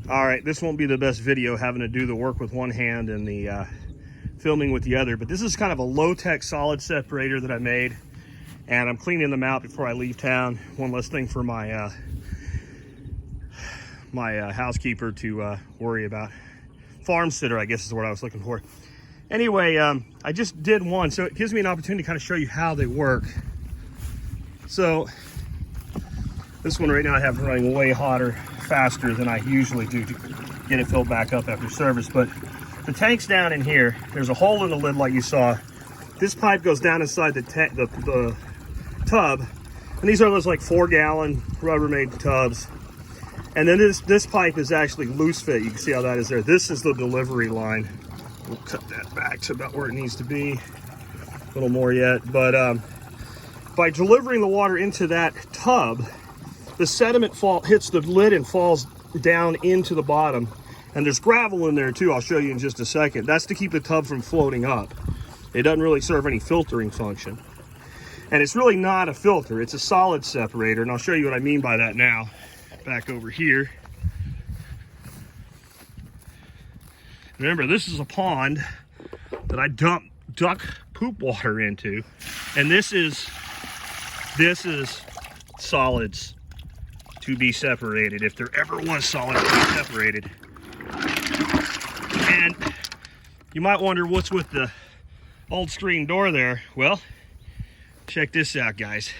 All right, this won't be the best video having to do the work with one hand and the filming with the other, but this is kind of a low-tech solid separator that I made, and I'm cleaning them out before I leave town. One less thing for my housekeeper to worry about. Farm sitter, I guess is what I was looking for. Anyway, I just did one, so it gives me an opportunity to kind of show you how they work. So this one right now I have running way hotter, faster than I usually do to get it filled back up after service. But the tank's down in here. There's a hole in the lid like you saw. This pipe goes down inside the tub, and these are those like 4-gallon Rubbermaid tubs. And then this pipe is actually loose fit. You can see how that is there. This is the delivery line. We'll cut that back to about where it needs to be. A little more yet. But by delivering the water into that tub, the sediment hits the lid and falls down into the bottom. And there's gravel in there too. I'll show you in just a second. That's to keep the tub from floating up. It doesn't really serve any filtering function. And it's really not a filter. It's a solid separator. And I'll show you what I mean by that now. Back over here. Remember, this is a pond that I dump duck poop water into, and this is solids to be separated, if there ever was solids to be separated. And you might wonder what's with the old screen door there. Well, check this out, guys.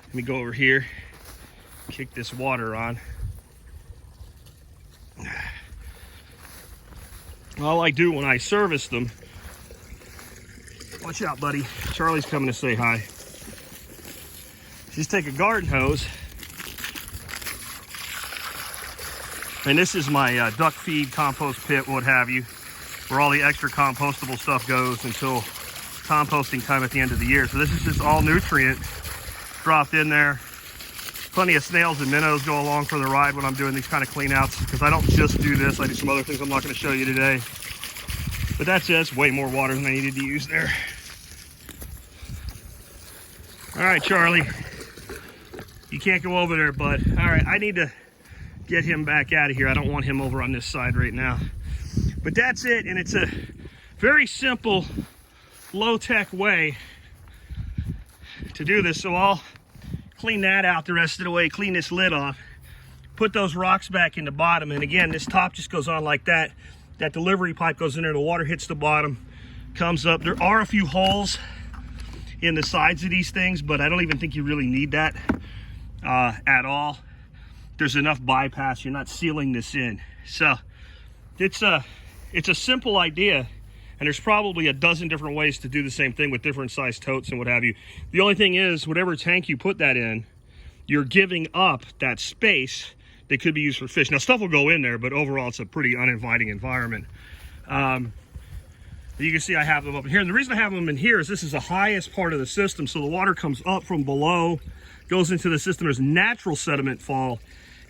Let me go over here, kick this water on. All I do when I service them, watch out, buddy. Charlie's coming to say hi. Just take a garden hose, and this is my duck feed, compost pit, what have you, where all the extra compostable stuff goes until composting time at the end of the year. So this is just all nutrient dropped in there. Plenty of snails and minnows go along for the ride when I'm doing these kind of clean outs, because I don't just do this, I do some other things I'm not going to show you today. But that's just way more water than I needed to use there. All right, Charlie, you can't go over there, bud. All right, I need to get him back out of here. I don't want him over on this side right now. But that's it, and it's a very simple, low-tech way to do this. So I'll clean that out the rest of the way, clean this lid off, put those rocks back in the bottom, and again, this top just goes on like that. That delivery pipe goes in there, the water hits the bottom, comes up. There are a few holes in the sides of these things, but I don't even think you really need that at all. There's enough bypass, you're not sealing this in. So it's a simple idea, and there's probably a dozen different ways to do the same thing with different size totes and what have you. The only thing is, whatever tank you put that in, you're giving up that space that could be used for fish. Now, stuff will go in there, but overall, it's a pretty uninviting environment. You can see I have them up in here. And the reason I have them in here is this is the highest part of the system, so the water comes up from below, goes into the system. There's natural sediment fall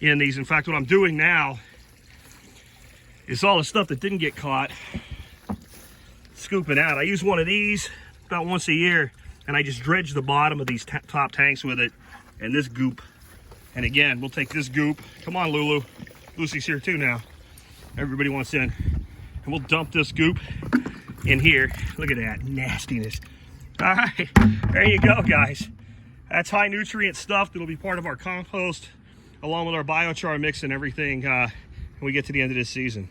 in these. In fact, what I'm doing now is all the stuff that didn't get caught, scooping out. I use one of these about once a year, and I just dredge the bottom of these top tanks with it and this goop. And again, we'll take this goop. Come on, Lulu. Lucy's here too now. Everybody wants in. And we'll dump this goop in here. Look at that nastiness. All right, there you go, guys. That's high nutrient stuff that'll be part of our compost, along with our biochar mix and everything when we get to the end of this season.